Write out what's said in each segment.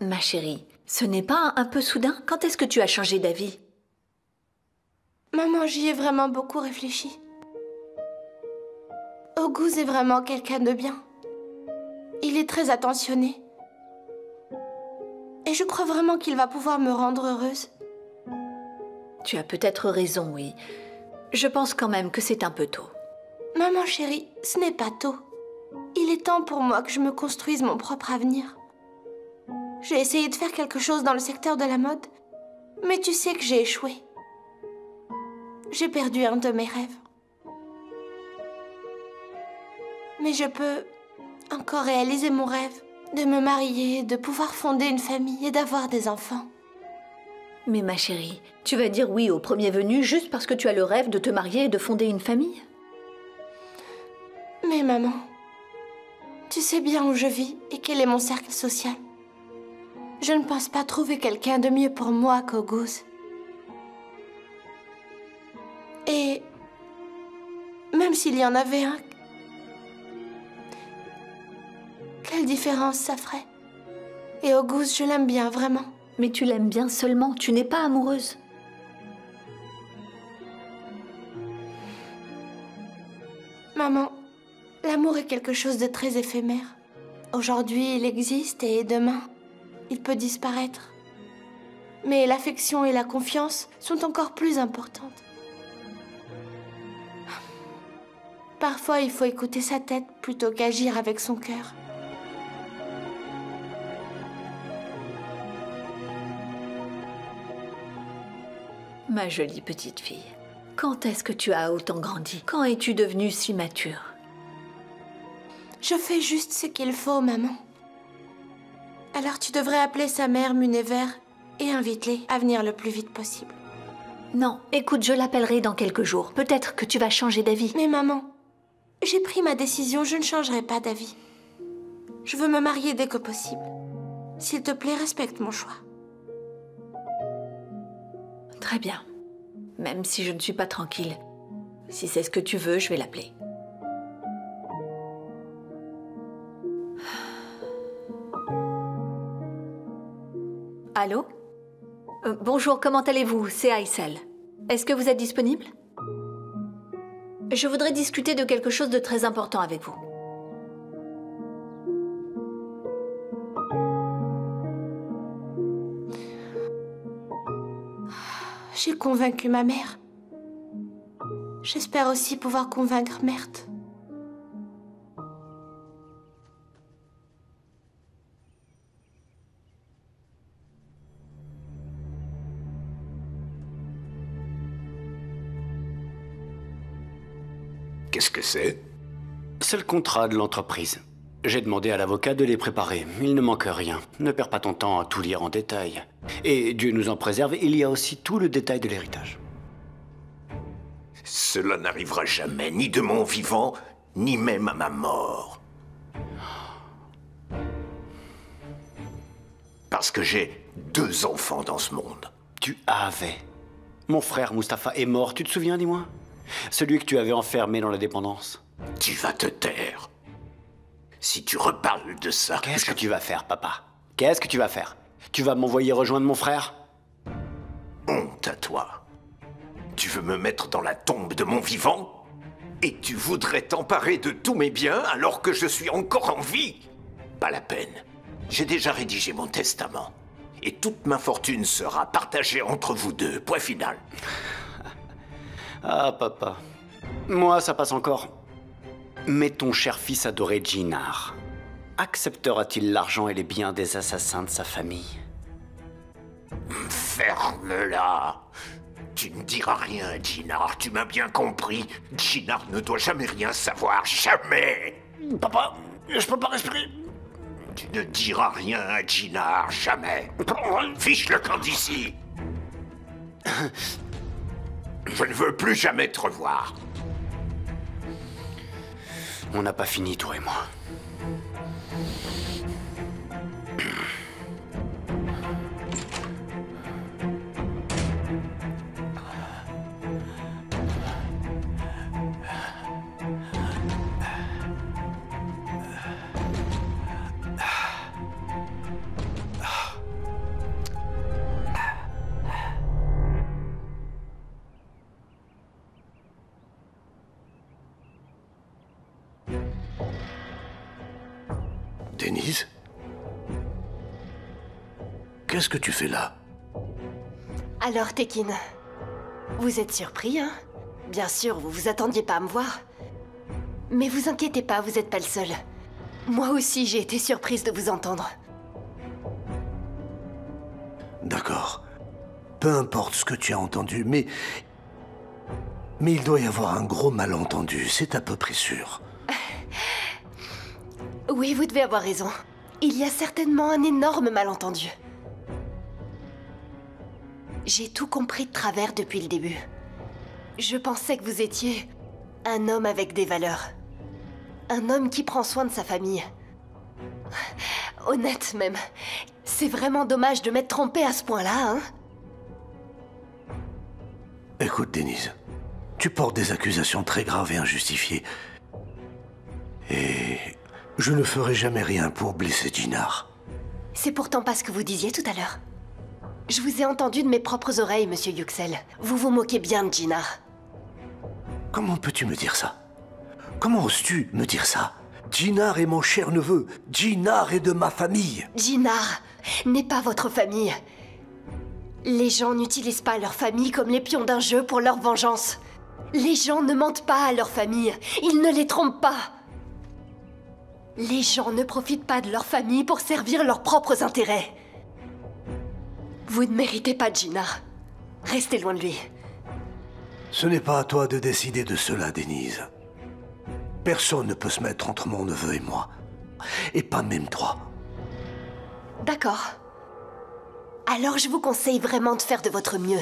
Ma chérie, ce n'est pas un peu soudain? Quand est-ce que tu as changé d'avis? Maman, j'y ai vraiment beaucoup réfléchi. Oguz est vraiment quelqu'un de bien. Il est très attentionné. Et je crois vraiment qu'il va pouvoir me rendre heureuse. Tu as peut-être raison, oui. Je pense quand même que c'est un peu tôt. Maman chérie, ce n'est pas tôt. Il est temps pour moi que je me construise mon propre avenir. J'ai essayé de faire quelque chose dans le secteur de la mode, mais tu sais que j'ai échoué. J'ai perdu un de mes rêves. Mais je peux encore réaliser mon rêve, de me marier, de pouvoir fonder une famille et d'avoir des enfants. Mais ma chérie, tu vas dire oui au premier venu juste parce que tu as le rêve de te marier et de fonder une famille? Mais maman, tu sais bien où je vis et quel est mon cercle social. Je ne pense pas trouver quelqu'un de mieux pour moi qu'Oguz. Et même s'il y en avait un, quelle différence ça ferait? Et Oguz, je l'aime bien, vraiment. Mais tu l'aimes bien seulement, tu n'es pas amoureuse. Maman, l'amour est quelque chose de très éphémère. Aujourd'hui, il existe et demain, il peut disparaître. Mais l'affection et la confiance sont encore plus importantes. Parfois, il faut écouter sa tête plutôt qu'agir avec son cœur. Ma jolie petite fille, quand est-ce que tu as autant grandi? Quand es-tu devenue si mature? Je fais juste ce qu'il faut, maman. Alors tu devrais appeler sa mère Munever et invite-les à venir le plus vite possible. Non, écoute, je l'appellerai dans quelques jours. Peut-être que tu vas changer d'avis. Mais maman, j'ai pris ma décision, je ne changerai pas d'avis. Je veux me marier dès que possible. S'il te plaît, respecte mon choix. Très bien. Même si je ne suis pas tranquille. Si c'est ce que tu veux, je vais l'appeler. Allô? Bonjour, comment allez-vous? C'est Aïssel. Est-ce que vous êtes disponible? Je voudrais discuter de quelque chose de très important avec vous. J'ai convaincu ma mère. J'espère aussi pouvoir convaincre Mert. Qu'est-ce que c'est? C'est le contrat de l'entreprise. J'ai demandé à l'avocat de les préparer. Il ne manque rien. Ne perds pas ton temps à tout lire en détail. Et Dieu nous en préserve, il y a aussi tout le détail de l'héritage. Cela n'arrivera jamais, ni de mon vivant, ni même à ma mort. Parce que j'ai 2 enfants dans ce monde. Tu avais. Mon frère Mustapha est mort, tu te souviens, dis-moi? Celui que tu avais enfermé dans la dépendance. Tu vas te taire. Si tu reparles de ça... Qu'est-ce que tu vas faire, papa? Qu'est-ce que tu vas faire? Tu vas m'envoyer rejoindre mon frère? Honte à toi. Tu veux me mettre dans la tombe de mon vivant? Et tu voudrais t'emparer de tous mes biens alors que je suis encore en vie? Pas la peine. J'ai déjà rédigé mon testament. Et toute ma fortune sera partagée entre vous deux. Point final. Ah, papa. Moi, ça passe encore. Mais ton cher fils adoré Jinar, acceptera-t-il l'argent et les biens des assassins de sa famille? Ferme-la. Tu ne diras rien à Jinar, tu m'as bien compris. Jinar ne doit jamais rien savoir, jamais. Papa, je peux pas respirer. Tu ne diras rien à Jinar, jamais. Fiche le camp d'ici. Je ne veux plus jamais te revoir. On n'a pas fini, toi et moi. Denise? Qu'est-ce que tu fais là? Alors, Tekin, vous êtes surpris, hein? Bien sûr, vous vous attendiez pas à me voir. Mais vous inquiétez pas, vous êtes pas le seul. Moi aussi, j'ai été surprise de vous entendre. D'accord. Peu importe ce que tu as entendu, mais il doit y avoir un gros malentendu, c'est à peu près sûr. Oui, vous devez avoir raison. Il y a certainement un énorme malentendu. J'ai tout compris de travers depuis le début. Je pensais que vous étiez un homme avec des valeurs. Un homme qui prend soin de sa famille. Honnête même. C'est vraiment dommage de m'être trompée à ce point-là, hein? Écoute, Denise, tu portes des accusations très graves et injustifiées. Et je ne ferai jamais rien pour blesser Jinard. C'est pourtant pas ce que vous disiez tout à l'heure. Je vous ai entendu de mes propres oreilles, monsieur Yuxel. Vous vous moquez bien de Jinard. Comment peux-tu me dire ça? Comment oses-tu me dire ça? Jinard est mon cher neveu. Jinard est de ma famille. Jinard n'est pas votre famille. Les gens n'utilisent pas leur famille comme les pions d'un jeu pour leur vengeance. Les gens ne mentent pas à leur famille. Ils ne les trompent pas. Les gens ne profitent pas de leur famille pour servir leurs propres intérêts. Vous ne méritez pas de Jinard. Restez loin de lui. Ce n'est pas à toi de décider de cela, Denise. Personne ne peut se mettre entre mon neveu et moi. Et pas même toi. D'accord. Alors je vous conseille vraiment de faire de votre mieux.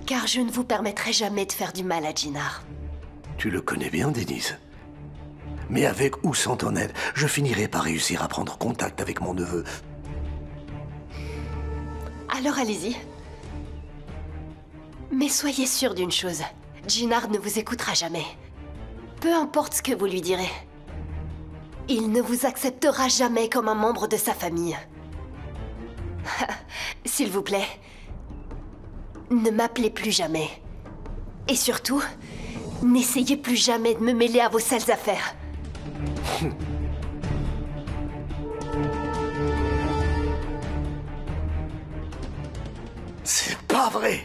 Car je ne vous permettrai jamais de faire du mal à Jinard. Tu le connais bien, Denise. Mais avec ou sans ton aide, je finirai par réussir à prendre contact avec mon neveu. Alors allez-y. Mais soyez sûr d'une chose. Jinard ne vous écoutera jamais. Peu importe ce que vous lui direz. Il ne vous acceptera jamais comme un membre de sa famille. S'il vous plaît, ne m'appelez plus jamais. Et surtout, n'essayez plus jamais de me mêler à vos sales affaires. C'est pas vrai!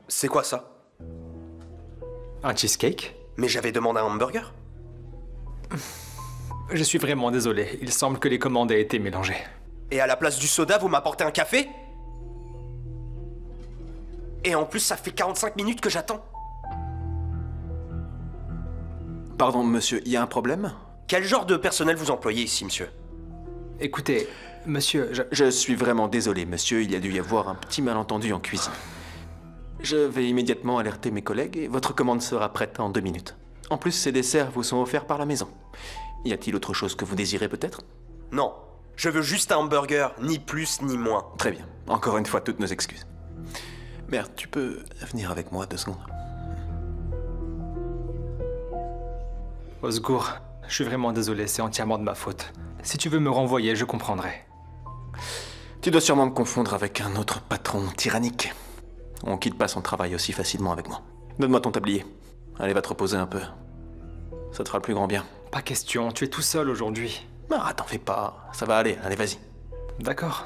C'est quoi ça? Un cheesecake? Mais j'avais demandé un hamburger. Je suis vraiment désolé, il semble que les commandes aient été mélangées. Et à la place du soda, vous m'apportez un café? Et en plus, ça fait 45 minutes que j'attends. Pardon, monsieur, il y a un problème? Quel genre de personnel vous employez ici, monsieur? Écoutez, monsieur, Je suis vraiment désolé, monsieur, il y a dû y avoir un petit malentendu en cuisine. Je vais immédiatement alerter mes collègues et votre commande sera prête en 2 minutes. En plus, ces desserts vous sont offerts par la maison. Y a-t-il autre chose que vous désirez peut-être? Non, je veux juste un hamburger, ni plus ni moins. Très bien, encore une fois, toutes nos excuses. Merde, tu peux venir avec moi 2 secondes? Osgour, je suis vraiment désolé, c'est entièrement de ma faute. Si tu veux me renvoyer, je comprendrai. Tu dois sûrement me confondre avec un autre patron tyrannique. On quitte pas son travail aussi facilement avec moi. Donne-moi ton tablier. Allez, va te reposer un peu. Ça te fera le plus grand bien. Pas question, tu es tout seul aujourd'hui. Ah, t'en fais pas. Ça va aller, allez, vas-y. D'accord.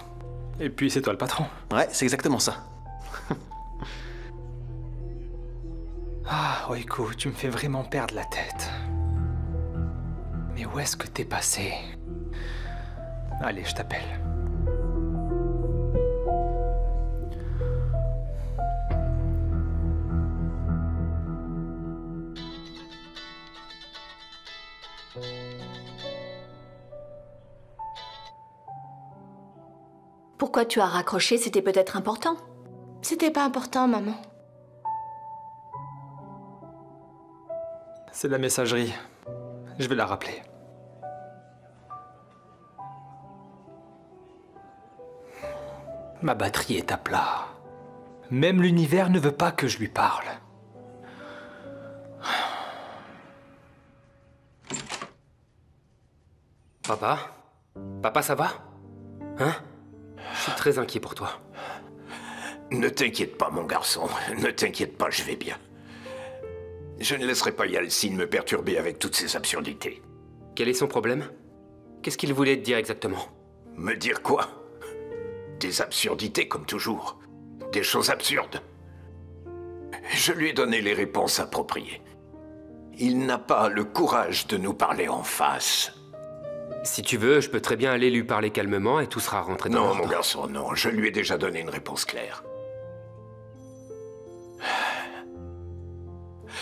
Et puis c'est toi le patron. Ouais, c'est exactement ça. Ah, Oiko, tu me fais vraiment perdre la tête. Mais où est-ce que t'es passé? Allez, je t'appelle. Pourquoi tu as raccroché? C'était peut-être important. C'était pas important, maman. C'est la messagerie. Je vais la rappeler. Ma batterie est à plat. Même l'univers ne veut pas que je lui parle. Papa? Papa, ça va? Hein? Je suis très inquiet pour toi. Ne t'inquiète pas, mon garçon. Ne t'inquiète pas, je vais bien. Je ne laisserai pas Yalcin me perturber avec toutes ces absurdités. Quel est son problème? Qu'est-ce qu'il voulait te dire exactement? Me dire quoi? Des absurdités comme toujours. Des choses absurdes. Je lui ai donné les réponses appropriées. Il n'a pas le courage de nous parler en face. Si tu veux, je peux très bien aller lui parler calmement et tout sera rentré dans l'ordre. Non, mon garçon, non. Je lui ai déjà donné une réponse claire.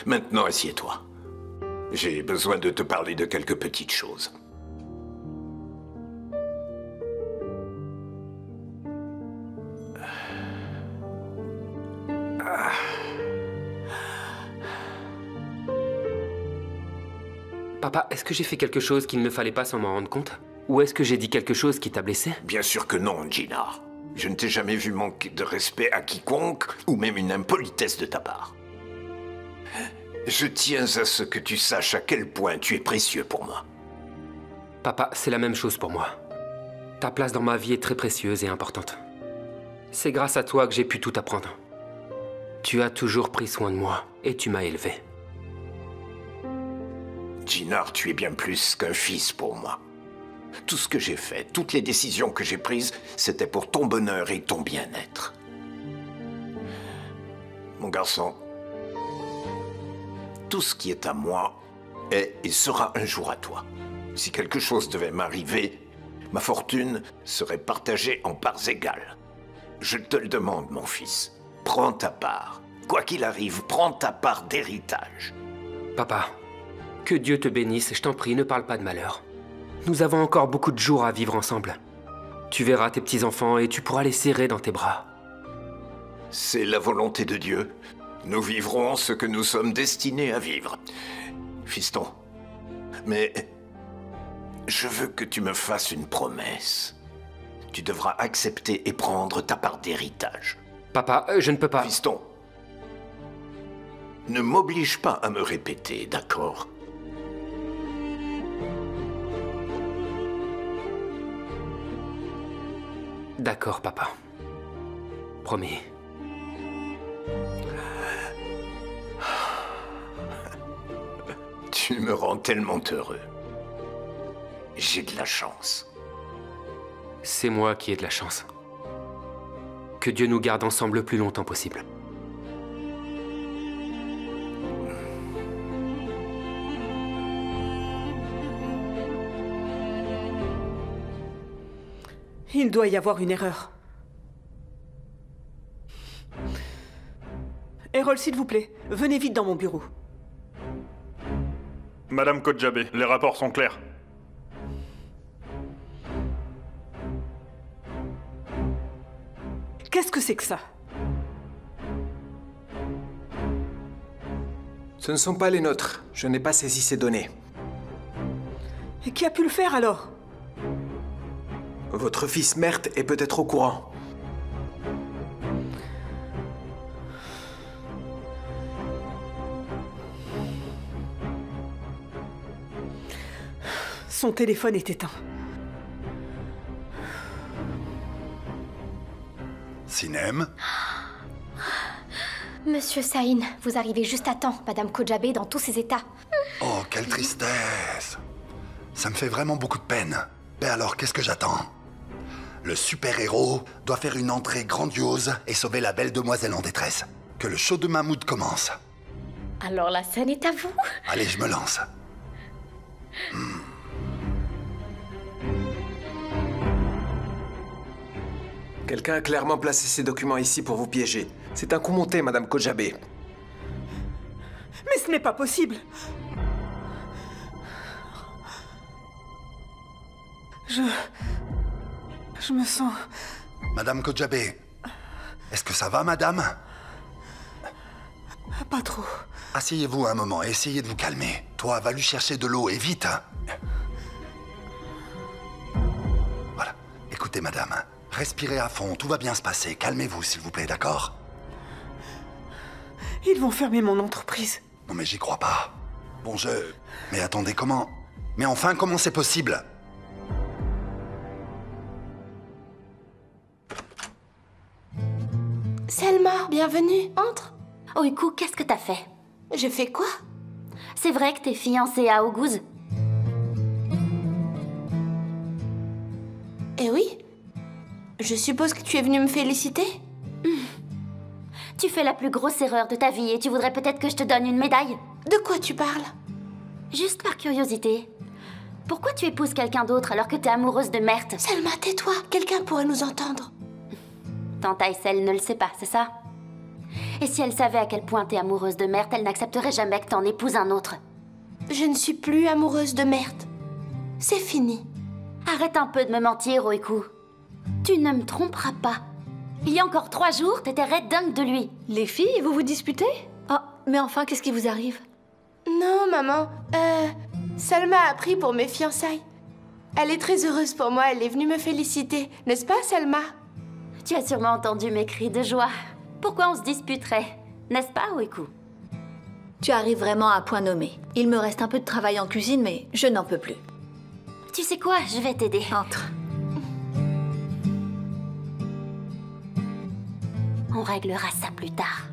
Maintenant, assieds-toi. J'ai besoin de te parler de quelques petites choses. Papa, est-ce que j'ai fait quelque chose qu'il ne fallait pas sans m'en rendre compte? Ou est-ce que j'ai dit quelque chose qui t'a blessé? Bien sûr que non, Jinar. Je ne t'ai jamais vu manquer de respect à quiconque, ou même une impolitesse de ta part. Je tiens à ce que tu saches à quel point tu es précieux pour moi. Papa, c'est la même chose pour moi. Ta place dans ma vie est très précieuse et importante. C'est grâce à toi que j'ai pu tout apprendre. Tu as toujours pris soin de moi et tu m'as élevé. Jinar, tu es bien plus qu'un fils pour moi. Tout ce que j'ai fait, toutes les décisions que j'ai prises, c'était pour ton bonheur et ton bien-être. Mon garçon, tout ce qui est à moi est et sera un jour à toi. Si quelque chose devait m'arriver, ma fortune serait partagée en parts égales. Je te le demande, mon fils. Prends ta part. Quoi qu'il arrive, prends ta part d'héritage. Papa, que Dieu te bénisse, je t'en prie, ne parle pas de malheur. Nous avons encore beaucoup de jours à vivre ensemble. Tu verras tes petits-enfants et tu pourras les serrer dans tes bras. C'est la volonté de Dieu. Nous vivrons ce que nous sommes destinés à vivre. Fiston, mais je veux que tu me fasses une promesse. Tu devras accepter et prendre ta part d'héritage. Papa, je ne peux pas... Fiston, ne m'oblige pas à me répéter, d'accord? D'accord, papa. Promis. Tu me rends tellement heureux. J'ai de la chance. C'est moi qui ai de la chance. Que Dieu nous garde ensemble le plus longtemps possible. Il doit y avoir une erreur. Errol, s'il vous plaît, venez vite dans mon bureau. Madame Kodjabé, les rapports sont clairs. Qu'est-ce que c'est que ça? Ce ne sont pas les nôtres. Je n'ai pas saisi ces données. Et qui a pu le faire alors? Votre fils Mert est peut-être au courant. Son téléphone est éteint. Sinem? Monsieur Saïn, vous arrivez juste à temps. Madame Kodjabé dans tous ses états. Oh, quelle tristesse! Ça me fait vraiment beaucoup de peine. Ben alors, qu'est-ce que j'attends? Le super-héros doit faire une entrée grandiose et sauver la belle demoiselle en détresse. Que le show de Mahmoud commence. Alors la scène est à vous. Allez, je me lance. Quelqu'un a clairement placé ces documents ici pour vous piéger. C'est un coup monté, Madame Kodjabé. Mais ce n'est pas possible. Je me sens... Madame Kodjabé, est-ce que ça va, madame? Pas trop. Asseyez-vous un moment et essayez de vous calmer. Toi, va lui chercher de l'eau et vite. Voilà. Écoutez, madame, respirez à fond, tout va bien se passer. Calmez-vous, s'il vous plaît, d'accord? Ils vont fermer mon entreprise. Non, mais j'y crois pas. Bon, Mais attendez, comment... Mais enfin, comment c'est possible? Seb, bienvenue. Entre. Oiku, qu'est-ce que t'as fait? J'ai fait quoi? C'est vrai que t'es fiancée à Oguz? Eh oui. Je suppose que tu es venu me féliciter? Tu fais la plus grosse erreur de ta vie et tu voudrais peut-être que je te donne une médaille? De quoi tu parles? Juste par curiosité. Pourquoi tu épouses quelqu'un d'autre alors que t'es amoureuse de Mert? Selma, tais-toi. Quelqu'un pourrait nous entendre. Tante Aysel ne le sait pas, c'est ça? Et si elle savait à quel point t'es amoureuse de Mert, elle n'accepterait jamais que t'en épouses un autre. Je ne suis plus amoureuse de Mert. C'est fini. Arrête un peu de me mentir, Oiku. Tu ne me tromperas pas. Il y a encore 3 jours, t'étais red dingue de lui. Les filles, vous vous disputez? Ah, mais enfin, qu'est-ce qui vous arrive? Non, maman. Salma a pris pour mes fiançailles. Elle est très heureuse pour moi, elle est venue me féliciter. N'est-ce pas, Salma? Tu as sûrement entendu mes cris de joie. Pourquoi on se disputerait? N'est-ce pas, Oiku? Tu arrives vraiment à point nommé. Il me reste un peu de travail en cuisine, mais je n'en peux plus. Tu sais quoi? Je vais t'aider. Entre. On réglera ça plus tard.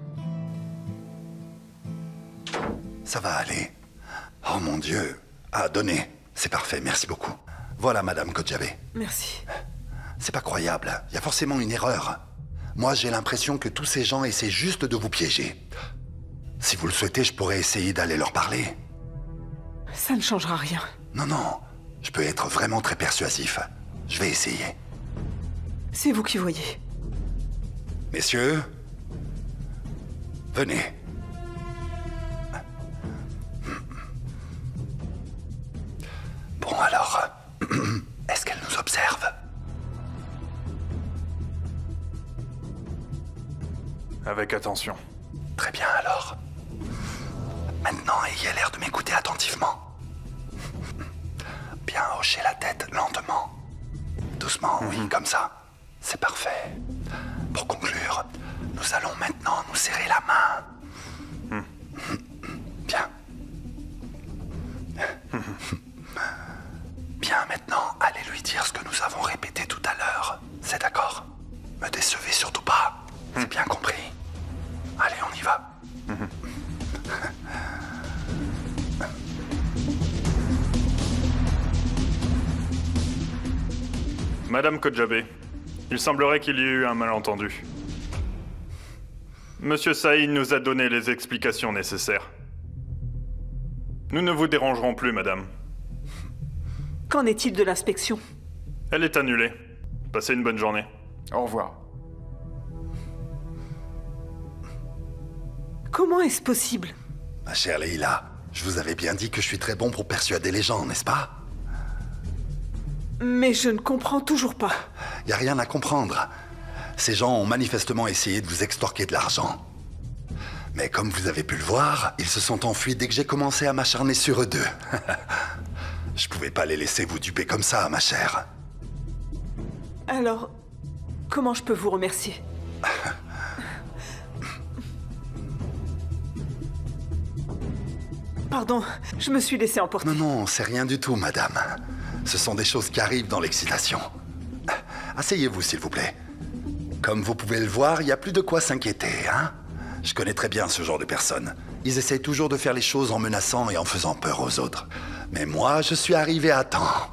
Ça va aller. Oh mon Dieu. Ah, donnez. C'est parfait, merci beaucoup. Voilà, Madame Kojabe. Merci. C'est pas croyable. Il y a forcément une erreur. Moi, j'ai l'impression que tous ces gens essaient juste de vous piéger. Si vous le souhaitez, je pourrais essayer d'aller leur parler. Ça ne changera rien. Non, non. Je peux être vraiment très persuasif. Je vais essayer. C'est vous qui voyez. Messieurs, venez. Bon alors, est-ce qu'elle nous observe? Avec attention. Très bien alors. Maintenant, ayez l'air de m'écouter attentivement. Bien hocher la tête lentement. Doucement, oui, comme ça. C'est parfait. Pour conclure, nous allons maintenant nous serrer la main. Bien. Bien, maintenant, allez lui dire ce que nous avons répété tout à l'heure. C'est d'accord? Me décevez surtout pas. C'est bien compris. Allez, on y va. Madame Kojabe, il semblerait qu'il y ait eu un malentendu. Monsieur Saïd nous a donné les explications nécessaires. Nous ne vous dérangerons plus, madame. Qu'en est-il de l'inspection? Elle est annulée. Passez une bonne journée. Au revoir. Comment est-ce possible? Ma chère Leila, je vous avais bien dit que je suis très bon pour persuader les gens, n'est-ce pas? Mais je ne comprends toujours pas. Y a rien à comprendre. Ces gens ont manifestement essayé de vous extorquer de l'argent. Mais comme vous avez pu le voir, ils se sont enfuis dès que j'ai commencé à m'acharner sur eux deux. Je pouvais pas les laisser vous duper comme ça, ma chère. Alors, comment je peux vous remercier? Pardon, je me suis laissé emporter. Non, non, c'est rien du tout, madame. Ce sont des choses qui arrivent dans l'excitation. Asseyez-vous, s'il vous plaît. Comme vous pouvez le voir, il n'y a plus de quoi s'inquiéter, hein? Je connais très bien ce genre de personnes. Ils essayent toujours de faire les choses en menaçant et en faisant peur aux autres. Mais moi, je suis arrivé à temps.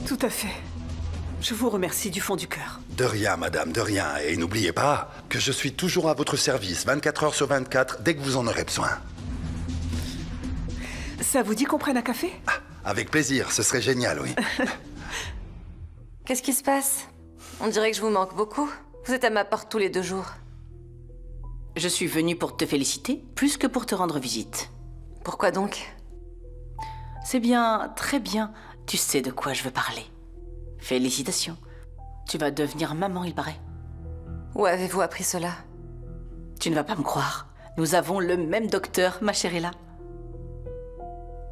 Tout à fait. Je vous remercie du fond du cœur. De rien, madame, de rien. Et n'oubliez pas que je suis toujours à votre service, 24 heures sur 24, dès que vous en aurez besoin. Ça vous dit qu'on prenne un café? Avec plaisir, ce serait génial, oui. Qu'est-ce qui se passe? On dirait que je vous manque beaucoup. Vous êtes à ma porte tous les 2 jours. Je suis venue pour te féliciter, plus que pour te rendre visite. Pourquoi donc? C'est bien, très bien. Tu sais de quoi je veux parler. Félicitations. Tu vas devenir maman, il paraît. Où avez-vous appris cela? Tu ne vas pas me croire. Nous avons le même docteur, ma chère Ella.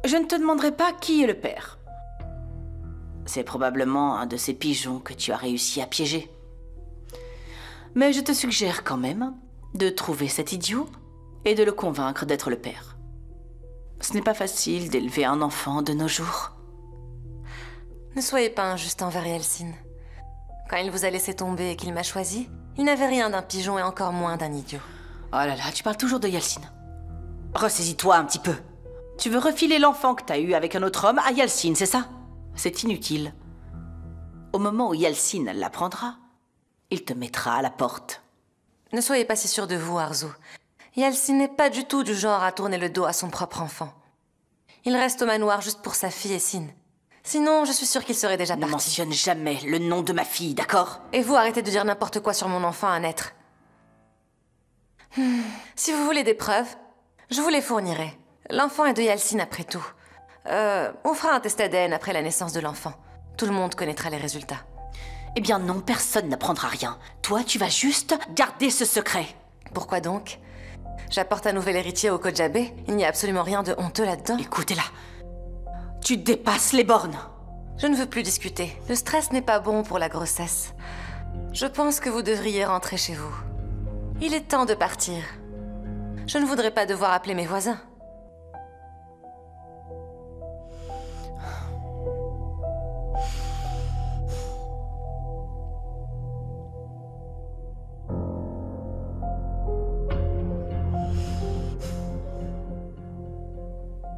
Je ne te demanderai pas qui est le père. C'est probablement un de ces pigeons que tu as réussi à piéger. Mais je te suggère quand même de trouver cet idiot et de le convaincre d'être le père. Ce n'est pas facile d'élever un enfant de nos jours. Ne soyez pas injuste envers Yeltsin. Quand il vous a laissé tomber et qu'il m'a choisi, Il n'avait rien d'un pigeon et encore moins d'un idiot. Oh là là, tu parles toujours de Yeltsin. Ressaisis-toi un petit peu. Tu veux refiler l'enfant que t'as eu avec un autre homme à Yeltsin, c'est ça? C'est inutile. Au moment où Yeltsin l'apprendra, il te mettra à la porte. Ne soyez pas si sûr de vous, Arzu. Yeltsin n'est pas du tout du genre à tourner le dos à son propre enfant. Il reste au manoir juste pour sa fille et Sin. Sinon, je suis sûre qu'il serait déjà parti. Ne mentionne jamais le nom de ma fille, d'accord? Et vous, arrêtez de dire n'importe quoi sur mon enfant à naître. Si vous voulez des preuves, je vous les fournirai. L'enfant est de Yeltsin après tout. On fera un test ADN après la naissance de l'enfant. Tout le monde connaîtra les résultats. Eh bien non, personne n'apprendra rien. Toi, tu vas juste garder ce secret. Pourquoi donc? J'apporte un nouvel héritier au Kojabé. Il n'y a absolument rien de honteux là-dedans. Écoutez-la. Tu dépasses les bornes. Je ne veux plus discuter. Le stress n'est pas bon pour la grossesse. Je pense que vous devriez rentrer chez vous. Il est temps de partir. Je ne voudrais pas devoir appeler mes voisins.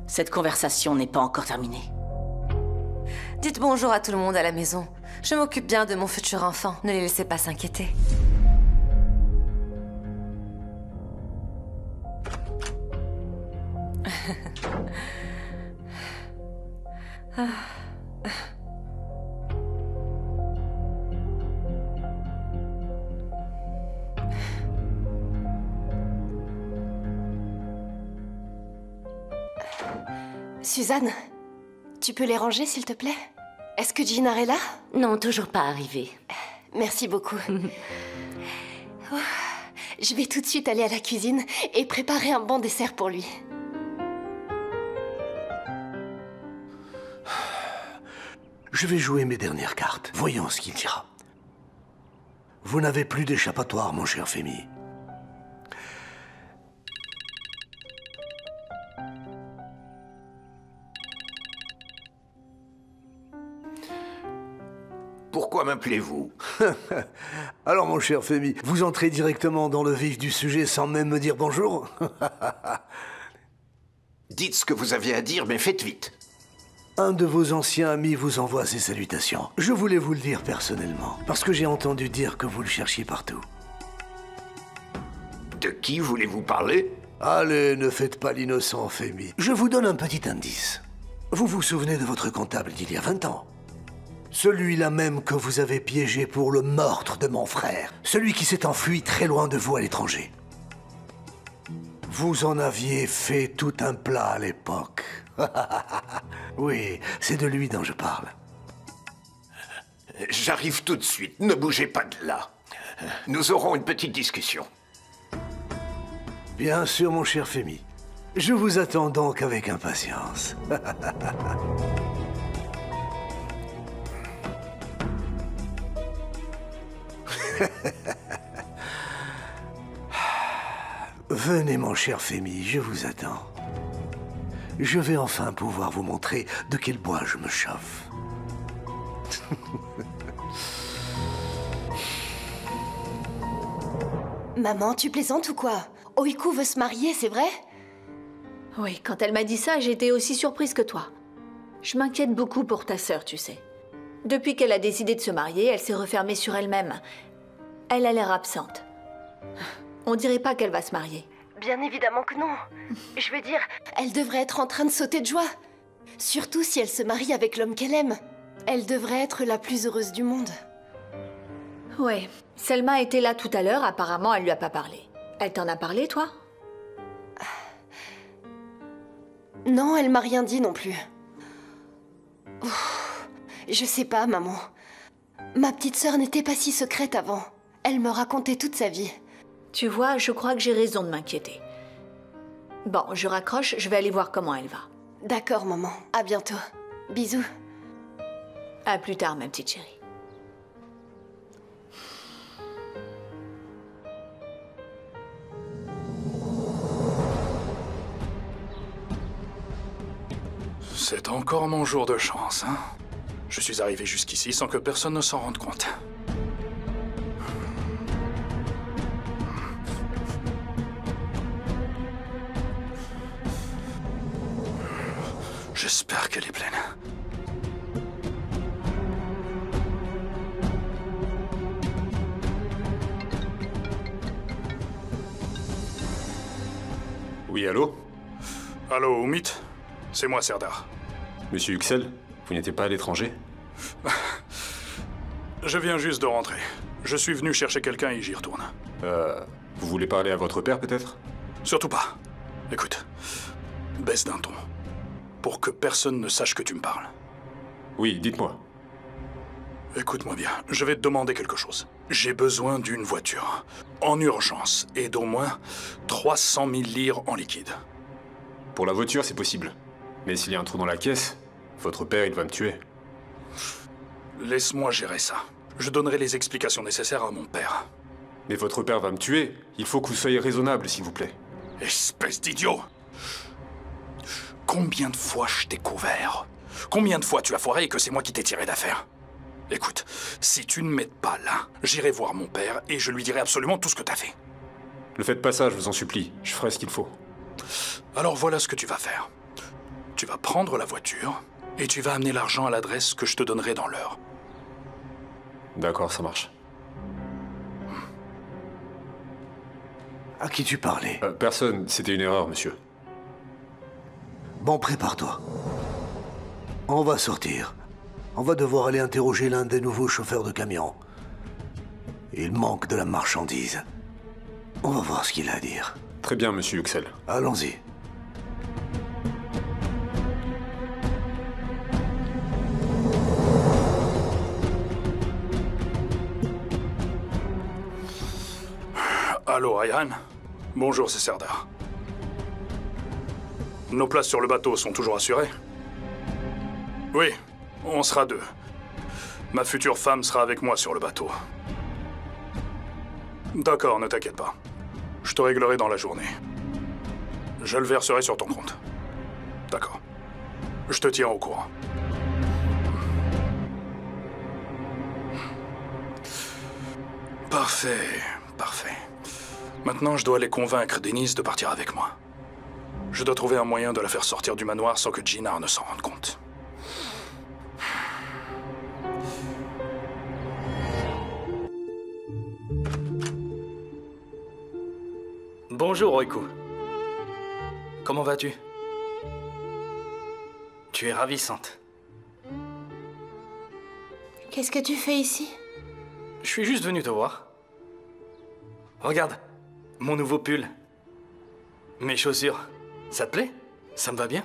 Cette conversation n'est pas encore terminée. Dites bonjour à tout le monde à la maison. Je m'occupe bien de mon futur enfant. Ne les laissez pas s'inquiéter. Suzanne, tu peux les ranger s'il te plaît? Est-ce que Jinar est là? Non, toujours pas arrivé. Merci beaucoup. Oh, je vais tout de suite aller à la cuisine et préparer un bon dessert pour lui. Je vais jouer mes dernières cartes. Voyons ce qu'il dira. Vous n'avez plus d'échappatoire, mon cher Femi. Pourquoi m'appelez-vous? Alors, mon cher Femi, vous entrez directement dans le vif du sujet sans même me dire bonjour? Dites ce que vous avez à dire, mais faites vite. Un de vos anciens amis vous envoie ses salutations. Je voulais vous le dire personnellement, parce que j'ai entendu dire que vous le cherchiez partout. De qui voulez-vous parler? Allez, ne faites pas l'innocent, Femi. Je vous donne un petit indice. Vous vous souvenez de votre comptable d'il y a 20 ans? Celui-là même que vous avez piégé pour le meurtre de mon frère. Celui qui s'est enfui très loin de vous à l'étranger. Vous en aviez fait tout un plat à l'époque. Oui, c'est de lui dont je parle. J'arrive tout de suite, ne bougez pas de là. Nous aurons une petite discussion. Bien sûr, mon cher Femi. Je vous attends donc avec impatience. Venez, mon cher Femi, je vous attends. Je vais enfin pouvoir vous montrer de quel bois je me chauffe. Maman, tu plaisantes ou quoi? Oiku veut se marier, c'est vrai? Oui, quand elle m'a dit ça, j'ai été aussi surprise que toi. Je m'inquiète beaucoup pour ta sœur, tu sais. Depuis qu'elle a décidé de se marier, elle s'est refermée sur elle-même. Elle a l'air absente. On dirait pas qu'elle va se marier. Bien évidemment que non. Je veux dire, elle devrait être en train de sauter de joie. Surtout si elle se marie avec l'homme qu'elle aime. Elle devrait être la plus heureuse du monde. Ouais, Selma était là tout à l'heure, apparemment elle lui a pas parlé. Elle t'en a parlé, toi? Non, elle m'a rien dit non plus. Ouf, je sais pas, maman. Ma petite sœur n'était pas si secrète avant. Elle me racontait toute sa vie. Tu vois, je crois que j'ai raison de m'inquiéter. Bon, je raccroche, je vais aller voir comment elle va. D'accord, maman. À bientôt. Bisous. À plus tard, ma petite chérie. C'est encore mon jour de chance, hein? Je suis arrivé jusqu'ici sans que personne ne s'en rende compte. J'espère qu'elle est pleine. Oui, allô? Allô, Umit? C'est moi, Serdar. Monsieur Yüksel, vous n'étiez pas à l'étranger? Je viens juste de rentrer. Je suis venu chercher quelqu'un et j'y retourne. Vous voulez parler à votre père, peut-être? Surtout pas. Écoute, baisse d'un ton. Pour que personne ne sache que tu me parles. Oui, dites-moi. Écoute-moi bien, je vais te demander quelque chose. J'ai besoin d'une voiture. En urgence. Et d'au moins 300 000 lire en liquide. Pour la voiture, c'est possible. Mais s'il y a un trou dans la caisse, votre père, il va me tuer. Laisse-moi gérer ça. Je donnerai les explications nécessaires à mon père. Mais votre père va me tuer. Il faut que vous soyez raisonnable, s'il vous plaît. Espèce d'idiot! Combien de fois je t'ai couvert? Combien de fois tu as foiré et que c'est moi qui t'ai tiré d'affaire? Écoute, si tu ne m'aides pas là, j'irai voir mon père et je lui dirai absolument tout ce que t'as fait. Ne faites pas ça, je vous en supplie. Je ferai ce qu'il faut. Alors voilà ce que tu vas faire. Tu vas prendre la voiture et tu vas amener l'argent à l'adresse que je te donnerai dans l'heure. D'accord, ça marche. À qui tu parlais? Personne, c'était une erreur, monsieur. Bon, prépare-toi. On va sortir. On va devoir aller interroger l'un des nouveaux chauffeurs de camion. Il manque de la marchandise. On va voir ce qu'il a à dire. Très bien, monsieur Yüksel. Allons-y. Allô, Ayhan? Bonjour, c'est Serdar. Nos places sur le bateau sont toujours assurées? Oui, on sera deux. Ma future femme sera avec moi sur le bateau. D'accord, ne t'inquiète pas. Je te réglerai dans la journée. Je le verserai sur ton compte. D'accord. Je te tiens au courant. Parfait, parfait. Maintenant, je dois les convaincre, Denise, de partir avec moi. Je dois trouver un moyen de la faire sortir du manoir sans que Jinar ne s'en rende compte. Bonjour, Oiku. Comment vas-tu? Tu es ravissante. Qu'est-ce que tu fais ici? Je suis juste venu te voir. Regarde, mon nouveau pull. Mes chaussures. Ça te plaît? Ça me va bien?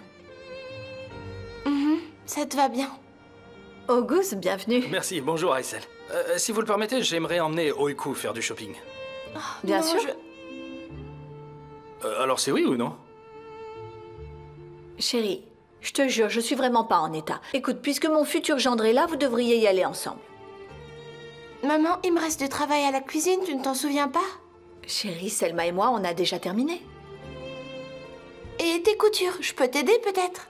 Ça te va bien. Auguste, bienvenue. Merci, bonjour Aysel. Si vous le permettez, j'aimerais emmener Oiku faire du shopping. Bien sûr. Alors c'est oui ou non? Chérie, je te jure, je suis vraiment pas en état. Écoute, puisque mon futur gendre est là, vous devriez y aller ensemble. Maman, il me reste du travail à la cuisine, tu ne t'en souviens pas? Chérie, Selma et moi, on a déjà terminé. Et tes coutures, je peux t'aider peut-être?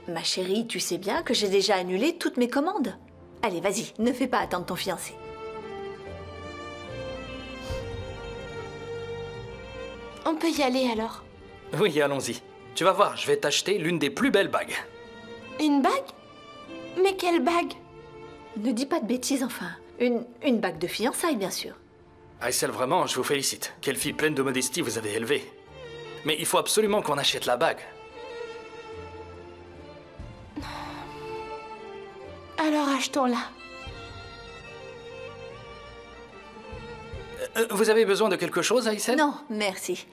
Ma chérie, tu sais bien que j'ai déjà annulé toutes mes commandes. Allez, vas-y, ne fais pas attendre ton fiancé. On peut y aller alors. Oui, allons-y. Tu vas voir, je vais t'acheter l'une des plus belles bagues. Une bague? Mais quelle bague? Ne dis pas de bêtises, enfin. Une bague de fiançailles, bien sûr. Aysel, vraiment, je vous félicite. Quelle fille pleine de modestie vous avez élevée. Mais il faut absolument qu'on achète la bague. Alors achetons-la. Vous avez besoin de quelque chose, Aysel? Non, merci.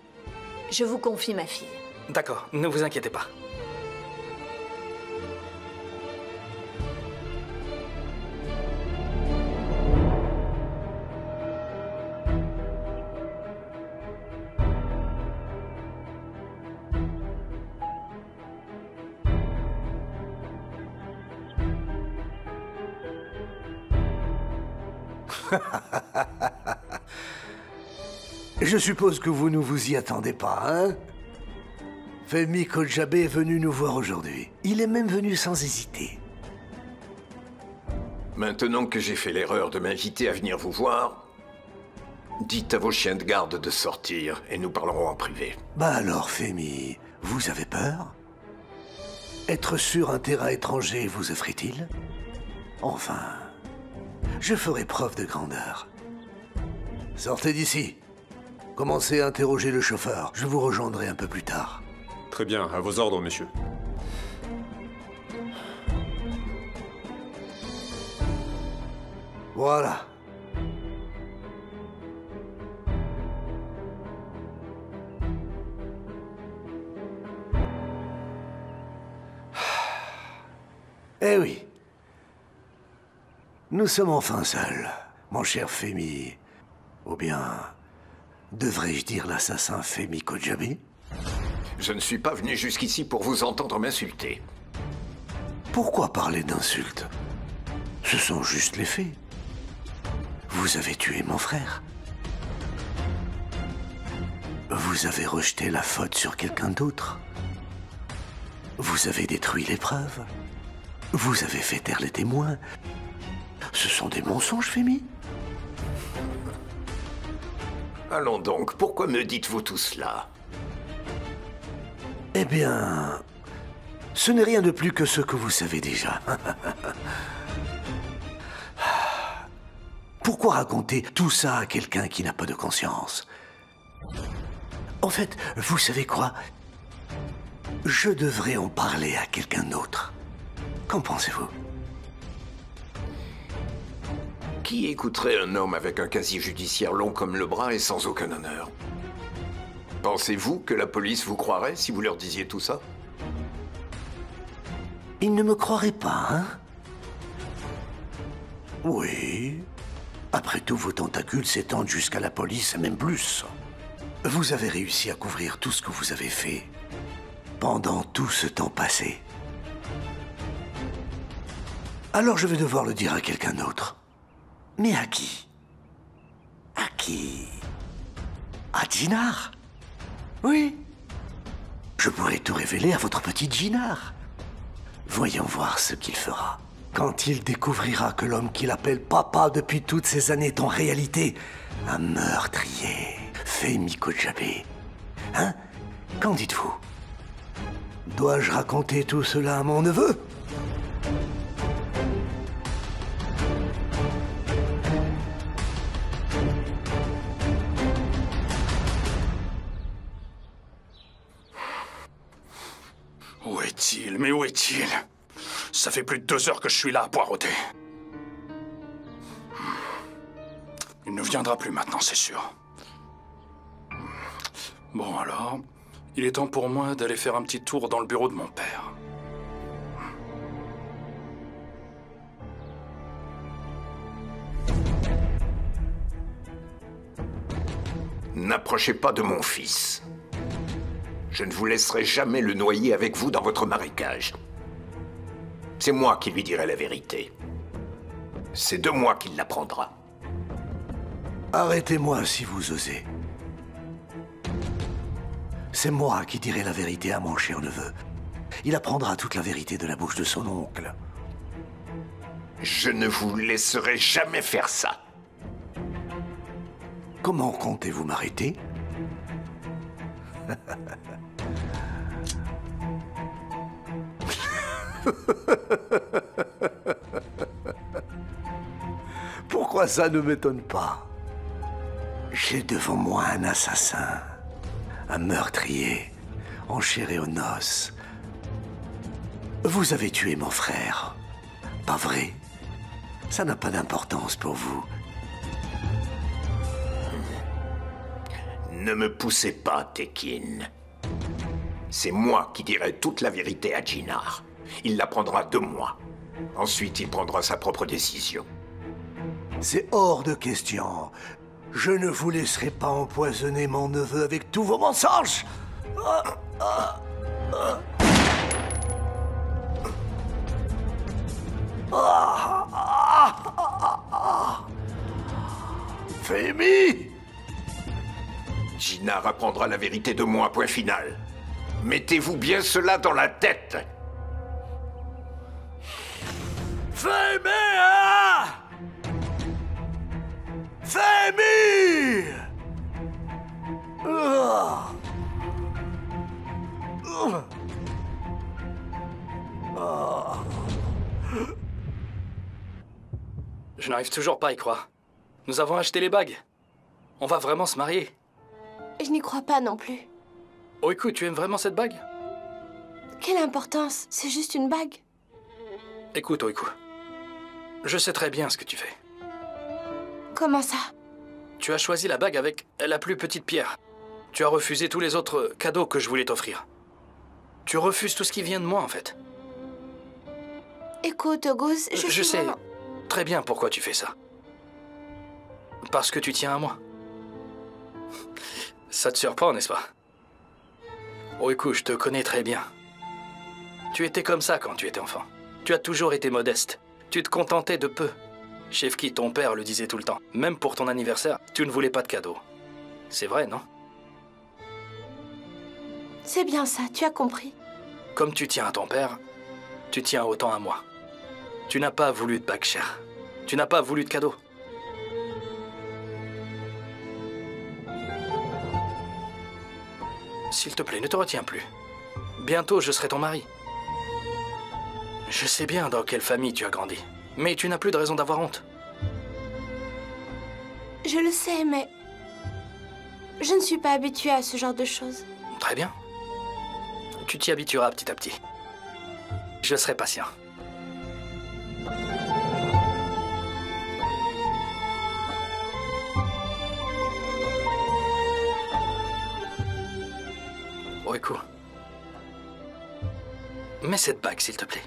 Je vous confie ma fille. D'accord, ne vous inquiétez pas. Je suppose que vous ne vous y attendez pas, hein? Femi Kojabe est venu nous voir aujourd'hui. Il est même venu sans hésiter. Maintenant que j'ai fait l'erreur de m'inviter à venir vous voir, dites à vos chiens de garde de sortir et nous parlerons en privé. Bah alors, Femi, vous avez peur? Être sur un terrain étranger vous effraie-t-il? Enfin, je ferai preuve de grandeur. Sortez d'ici. Commencez à interroger le chauffeur. Je vous rejoindrai un peu plus tard. Très bien, à vos ordres, monsieur. Voilà. Eh oui. Nous sommes enfin seuls, mon cher Femi. Ou bien, devrais-je dire l'assassin Femi Kojabe? Je ne suis pas venu jusqu'ici pour vous entendre m'insulter. Pourquoi parler d'insultes? Ce sont juste les faits. Vous avez tué mon frère. Vous avez rejeté la faute sur quelqu'un d'autre. Vous avez détruit les preuves. Vous avez fait taire les témoins. Ce sont des mensonges, Femi? Allons donc, pourquoi me dites-vous tout cela? Eh bien, ce n'est rien de plus que ce que vous savez déjà. Pourquoi raconter tout ça à quelqu'un qui n'a pas de conscience? En fait, vous savez quoi? Je devrais en parler à quelqu'un d'autre. Qu'en pensez-vous? Qui écouterait un homme avec un casier judiciaire long comme le bras et sans aucun honneur? Pensez-vous que la police vous croirait si vous leur disiez tout ça? Ils ne me croiraient pas, hein? Oui. Après tout, vos tentacules s'étendent jusqu'à la police et même plus. Vous avez réussi à couvrir tout ce que vous avez fait pendant tout ce temps passé. Alors je vais devoir le dire à quelqu'un d'autre. Mais à qui? À qui? À Jinar? Oui. Je pourrais tout révéler à votre petit Jinar. Voyons voir ce qu'il fera. Quand il découvrira que l'homme qu'il appelle papa depuis toutes ces années est en réalité un meurtrier, Femi Kojabe. Hein? Qu'en dites-vous? Dois-je raconter tout cela à mon neveu? Où est-il? Mais où est-il? Ça fait plus de 2 heures que je suis là à poireauter. Il ne viendra plus maintenant, c'est sûr. Bon alors, il est temps pour moi d'aller faire un petit tour dans le bureau de mon père. N'approchez pas de mon fils. Je ne vous laisserai jamais le noyer avec vous dans votre marécage. C'est moi qui lui dirai la vérité. C'est de moi qu'il l'apprendra. Arrêtez-moi si vous osez. C'est moi qui dirai la vérité à mon cher neveu. Il apprendra toute la vérité de la bouche de son oncle. Je ne vous laisserai jamais faire ça. Comment comptez-vous m'arrêter? Pourquoi ça ne m'étonne pas? J'ai devant moi un assassin, un meurtrier, en chair et en os. Vous avez tué mon frère, pas vrai? Ça n'a pas d'importance pour vous. Ne me poussez pas, Tekin. C'est moi qui dirai toute la vérité à Jinar. Il l'apprendra de moi. Ensuite, il prendra sa propre décision. C'est hors de question. Je ne vous laisserai pas empoisonner mon neveu avec tous vos mensonges. Femi! Jinar apprendra la vérité de moi, point final. Mettez-vous bien cela dans la tête. Femi! Femi! Je n'arrive toujours pas à y croire. Nous avons acheté les bagues. On va vraiment se marier. Je n'y crois pas non plus. Oiku, tu aimes vraiment cette bague? Quelle importance? C'est juste une bague. Écoute, Oiku. Je sais très bien ce que tu fais. Comment ça? Tu as choisi la bague avec la plus petite pierre. Tu as refusé tous les autres cadeaux que je voulais t'offrir. Tu refuses tout ce qui vient de moi, en fait. Écoute, Gus, je sais très bien pourquoi tu fais ça. Parce que tu tiens à moi. Ça te surprend, n'est-ce pas? Oiku, je te connais très bien. Tu étais comme ça quand tu étais enfant. Tu as toujours été modeste. Tu te contentais de peu. Shefki, ton père, le disait tout le temps. Même pour ton anniversaire, tu ne voulais pas de cadeau. C'est vrai, non? C'est bien ça, tu as compris. Comme tu tiens à ton père, tu tiens autant à moi. Tu n'as pas voulu de bague chère. Tu n'as pas voulu de cadeau. S'il te plaît, ne te retiens plus. Bientôt, je serai ton mari. Je sais bien dans quelle famille tu as grandi, mais tu n'as plus de raison d'avoir honte. Je le sais, mais... je ne suis pas habituée à ce genre de choses. Très bien. Tu t'y habitueras petit à petit. Je serai patient. Oiku. Mets cette bague, s'il te plaît.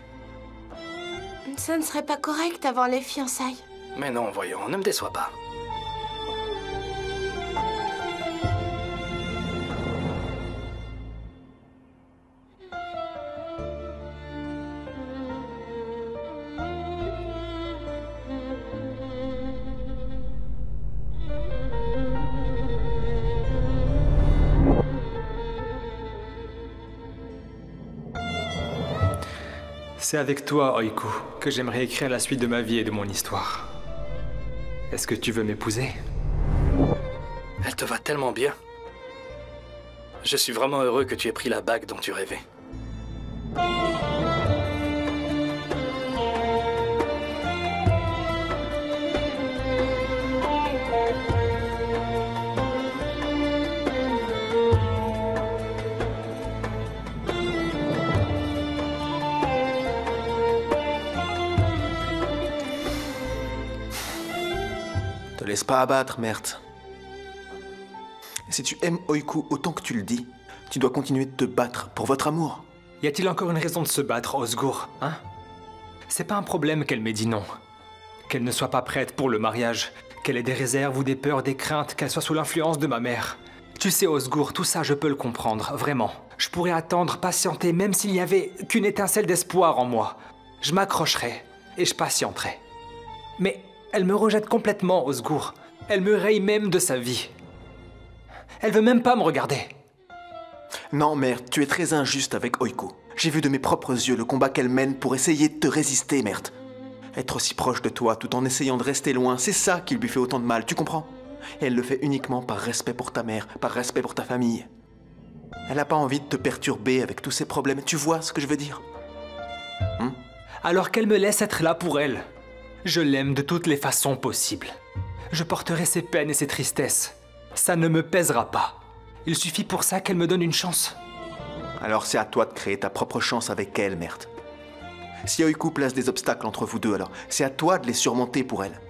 Ça ne serait pas correct avant les fiançailles. Mais non, voyons, ne me déçois pas. C'est avec toi, Oiku, que j'aimerais écrire la suite de ma vie et de mon histoire. Est-ce que tu veux m'épouser? Elle te va tellement bien. Je suis vraiment heureux que tu aies pris la bague dont tu rêvais. Te laisse pas abattre, Mert. Si tu aimes Oiku autant que tu le dis, tu dois continuer de te battre pour votre amour. Y a-t-il encore une raison de se battre, Osgour, hein? C'est pas un problème qu'elle m'ait dit non. Qu'elle ne soit pas prête pour le mariage, qu'elle ait des réserves ou des peurs, des craintes, qu'elle soit sous l'influence de ma mère. Tu sais, Osgour, tout ça je peux le comprendre, vraiment. Je pourrais attendre, patienter, même s'il n'y avait qu'une étincelle d'espoir en moi. Je m'accrocherais et je patienterais. Mais elle me rejette complètement, Osgour. Elle me raye même de sa vie. Elle veut même pas me regarder. Non, Mert, tu es très injuste avec Oiku. J'ai vu de mes propres yeux le combat qu'elle mène pour essayer de te résister, Mert. Être aussi proche de toi tout en essayant de rester loin, c'est ça qui lui fait autant de mal, tu comprends? Et elle le fait uniquement par respect pour ta mère, par respect pour ta famille. Elle n'a pas envie de te perturber avec tous ces problèmes, tu vois ce que je veux dire? Alors qu'elle me laisse être là pour elle. Je l'aime de toutes les façons possibles. Je porterai ses peines et ses tristesses. Ça ne me pèsera pas. Il suffit pour ça qu'elle me donne une chance. Alors c'est à toi de créer ta propre chance avec elle, Mert. Si Oiku place des obstacles entre vous deux, alors c'est à toi de les surmonter pour elle.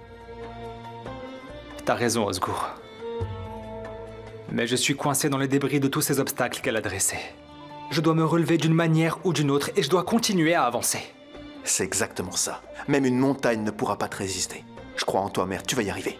T'as raison, Osgour. Mais je suis coincé dans les débris de tous ces obstacles qu'elle a dressés. Je dois me relever d'une manière ou d'une autre et je dois continuer à avancer. C'est exactement ça. Même une montagne ne pourra pas te résister. Je crois en toi, Mert, tu vas y arriver.